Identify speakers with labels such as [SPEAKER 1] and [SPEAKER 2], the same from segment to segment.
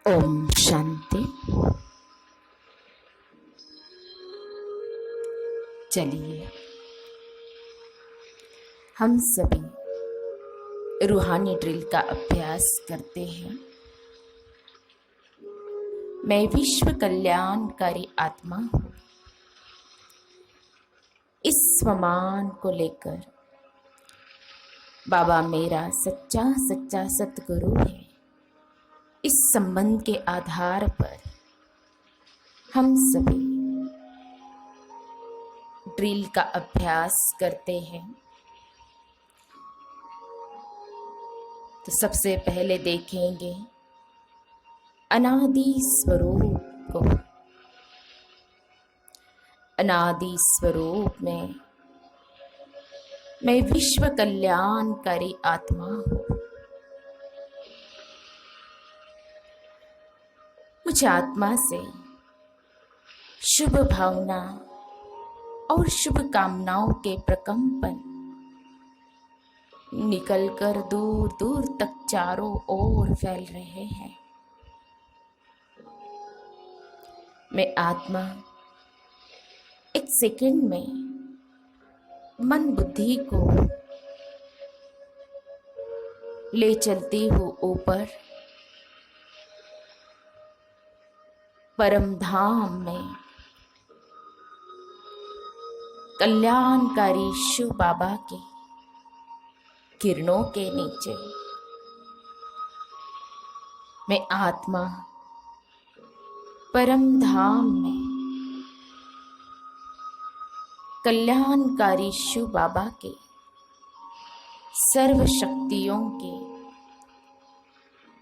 [SPEAKER 1] ओम शांति। चलिए हम सभी रूहानी ड्रिल का अभ्यास करते हैं। मैं विश्व कल्याणकारी आत्मा हूँ। इस स्वमान को लेकर बाबा मेरा सच्चा सच्चा सतगुरु है। इस संबंध के आधार पर हम सभी ड्रिल का अभ्यास करते हैं। तो सबसे पहले देखेंगे अनादि स्वरूप को। अनादि स्वरूप में मैं विश्व कल्याणकारी आत्मा हूँ। मुझ आत्मा से शुभ भावना और शुभ कामनाओं के प्रकंपन निकलकर दूर दूर तक चारों ओर फैल रहे हैं। मैं आत्मा एक सेकंड में मन बुद्धि को ले चलती हूँ ऊपर परम धाम में, कल्याणकारी शिव बाबा के किरणों के नीचे। मैं आत्मा परम धाम में कल्याणकारी शिव बाबा के सर्व शक्तियों के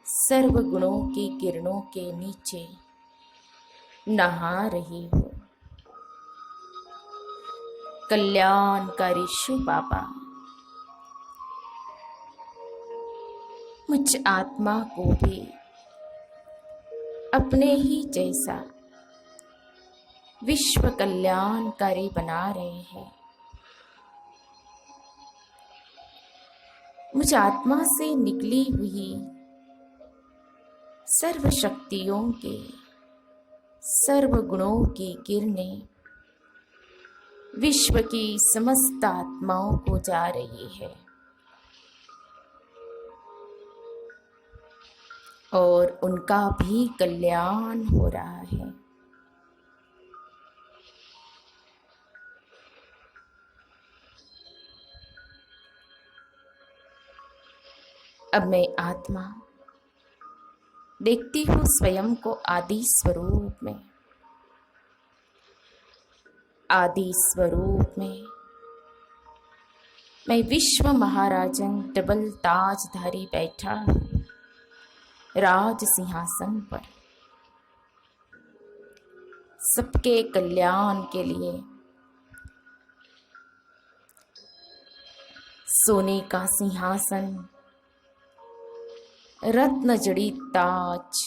[SPEAKER 1] सर्व गुणों की किरणों के नीचे नहा रही हूँ। कल्याणकारी शिव बाबा मुझ आत्मा को भी अपने ही जैसा विश्व कल्याणकारी बना रहे हैं। मुझ आत्मा से निकली हुई सर्व शक्तियों के सर्व गुणों की किरणें विश्व की समस्त आत्माओं को जा रही है और उनका भी कल्याण हो रहा है। अब मैं आत्मा देखती हूँ स्वयं को आदि स्वरूप में। आदि स्वरूप में मैं विश्व महाराजन डबल ताजधारी बैठा हूँ राज सिंहासन पर। सबके कल्याण के लिए सोने का सिंहासन, रत्न जड़ित ताज,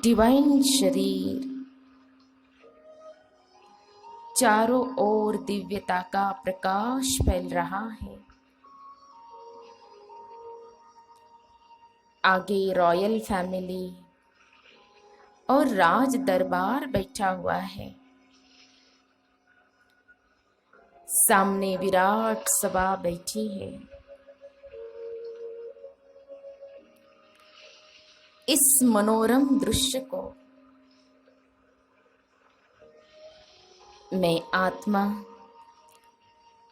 [SPEAKER 1] डिवाइन शरीर, चारों ओर दिव्यता का प्रकाश फैल रहा है। आगे रॉयल फैमिली और राज दरबार बैठा हुआ है। सामने विराट सभा बैठी है। इस मनोरम दृश्य को मैं आत्मा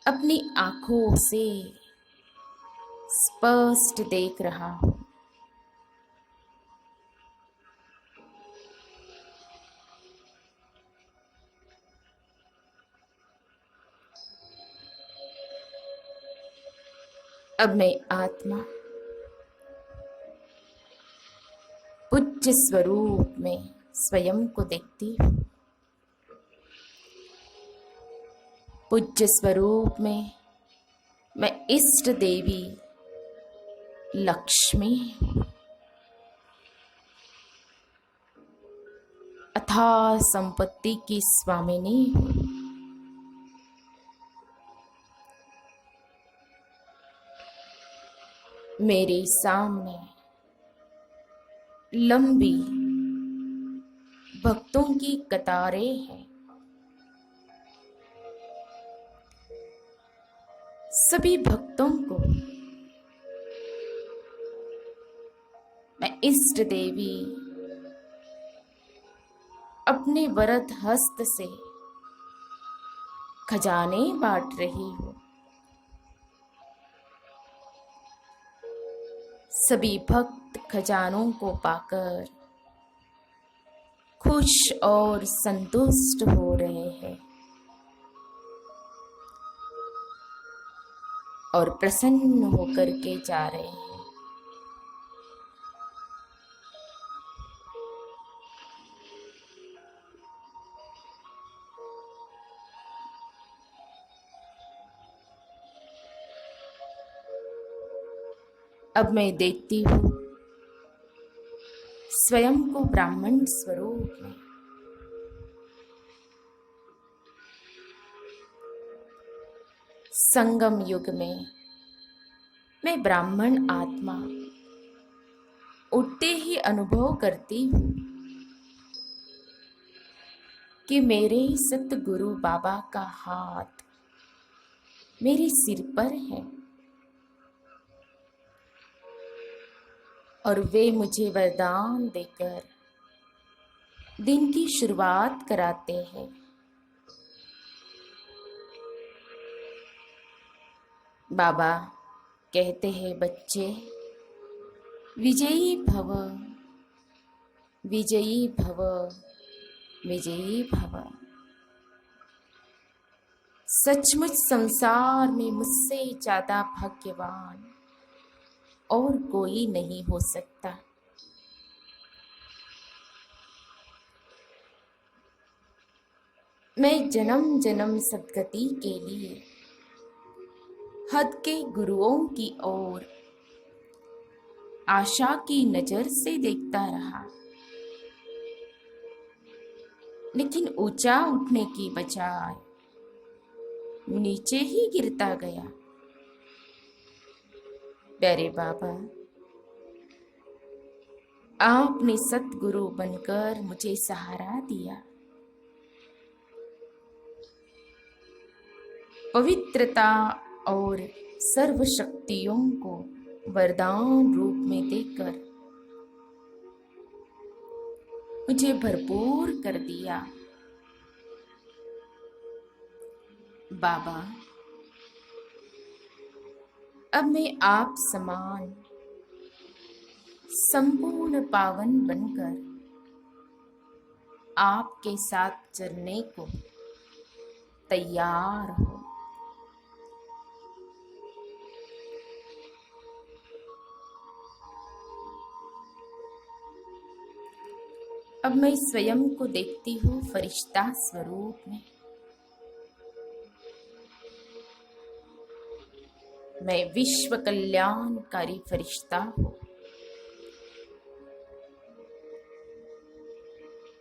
[SPEAKER 1] अपनी आंखों से स्पष्ट देख रहा हूं। अब मैं आत्मा पूज्य स्वरूप में स्वयं को देखती हूँ। पूज्य स्वरूप में मैं इष्ट देवी लक्ष्मी अथाह संपत्ति की स्वामिनी हूँ। मेरे सामने लंबी भक्तों की कतारें हैं। सभी भक्तों को मैं इष्ट देवी अपने वरद हस्त से खजाने बांट रही हूँ। सभी भक्त खजानों को पाकर खुश और संतुष्ट हो रहे हैं और प्रसन्न होकर के जा रहे हैं। अब मैं देखती हूँ स्वयं को ब्राह्मण स्वरूप में। संगम युग में मैं ब्राह्मण आत्मा उठते ही अनुभव करती हूँ कि मेरे सतगुरु बाबा का हाथ मेरे सिर पर है और वे मुझे वरदान देकर दिन की शुरुआत कराते हैं। बाबा कहते हैं, बच्चे विजयी भव, विजयी भव, विजयी भव। सचमुच संसार में मुझसे ज्यादा भाग्यवान और कोई नहीं हो सकता। मैं जन्म जन्म सद्गति के लिए हद के गुरुओं की ओर आशा की नजर से देखता रहा, लेकिन ऊंचा उठने की बजाय नीचे ही गिरता गया। प्यारे बाबा, आपने सतगुरु बनकर मुझे सहारा दिया। पवित्रता और सर्व शक्तियों को वरदान रूप में देकर मुझे भरपूर कर दिया। बाबा, अब मैं आप समान संपूर्ण पावन बनकर आपके साथ चलने को तैयार हूं। अब मैं स्वयं को देखती हूँ फरिश्ता स्वरूप में। मैं विश्व कल्याणकारी फरिश्ता हूँ।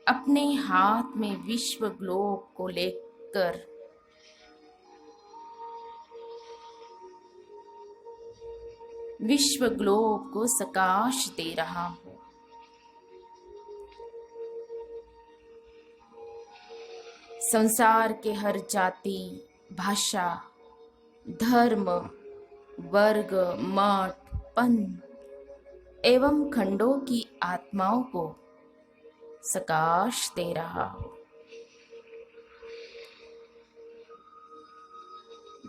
[SPEAKER 1] अपने हाथ में विश्व ग्लोब को लेकर विश्व ग्लोब को सकाश दे रहा हूँ। संसार के हर जाति, भाषा, धर्म, वर्ग, मठ, पंथ एवं खंडों की आत्माओं को सकाश दे रहा हूं,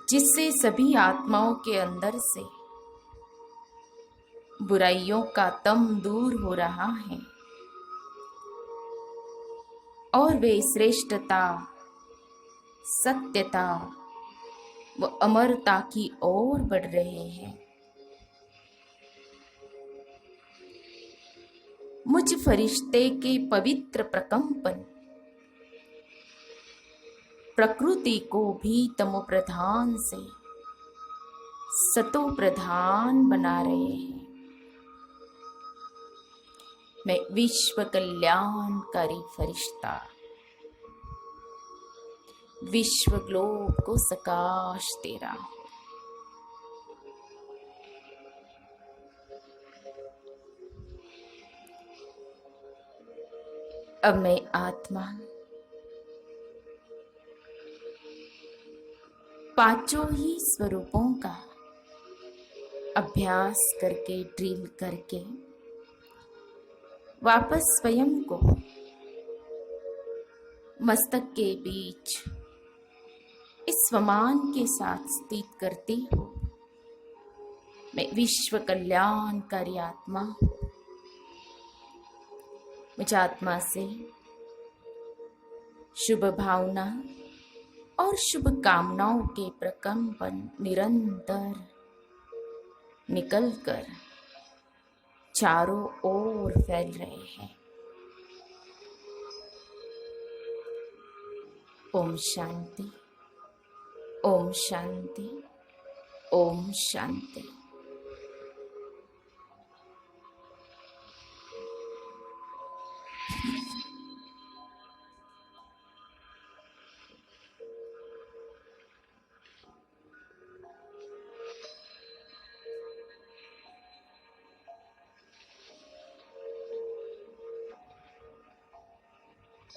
[SPEAKER 1] जिससे सभी आत्माओं के अंदर से बुराइयों का तम दूर हो रहा है और वे श्रेष्ठता, सत्यता व अमरता की ओर बढ़ रहे हैं। मुझ फरिश्ते के पवित्र प्रकंपन प्रकृति को भी तमो प्रधान से सतो प्रधान बना रहे हैं। मैं विश्व कल्याणकारी फरिश्ता विश्व ग्लोब को सकाश दे रहा हूं। अब मैं आत्मा पांचों ही स्वरूपों का अभ्यास करके, ड्रिल करके वापस स्वयं को मस्तक के बीच इस स्वमान के साथ स्थित करती हूँ। मैं विश्व कल्याणकारी आत्मा हूँ। मुझ आत्मा से शुभ भावना और शुभ कामनाओं के प्रकंपन निरंतर निकलकर चारों ओर फैल रहे हैं। ओम शांति, ओम शांति, ओम शांति।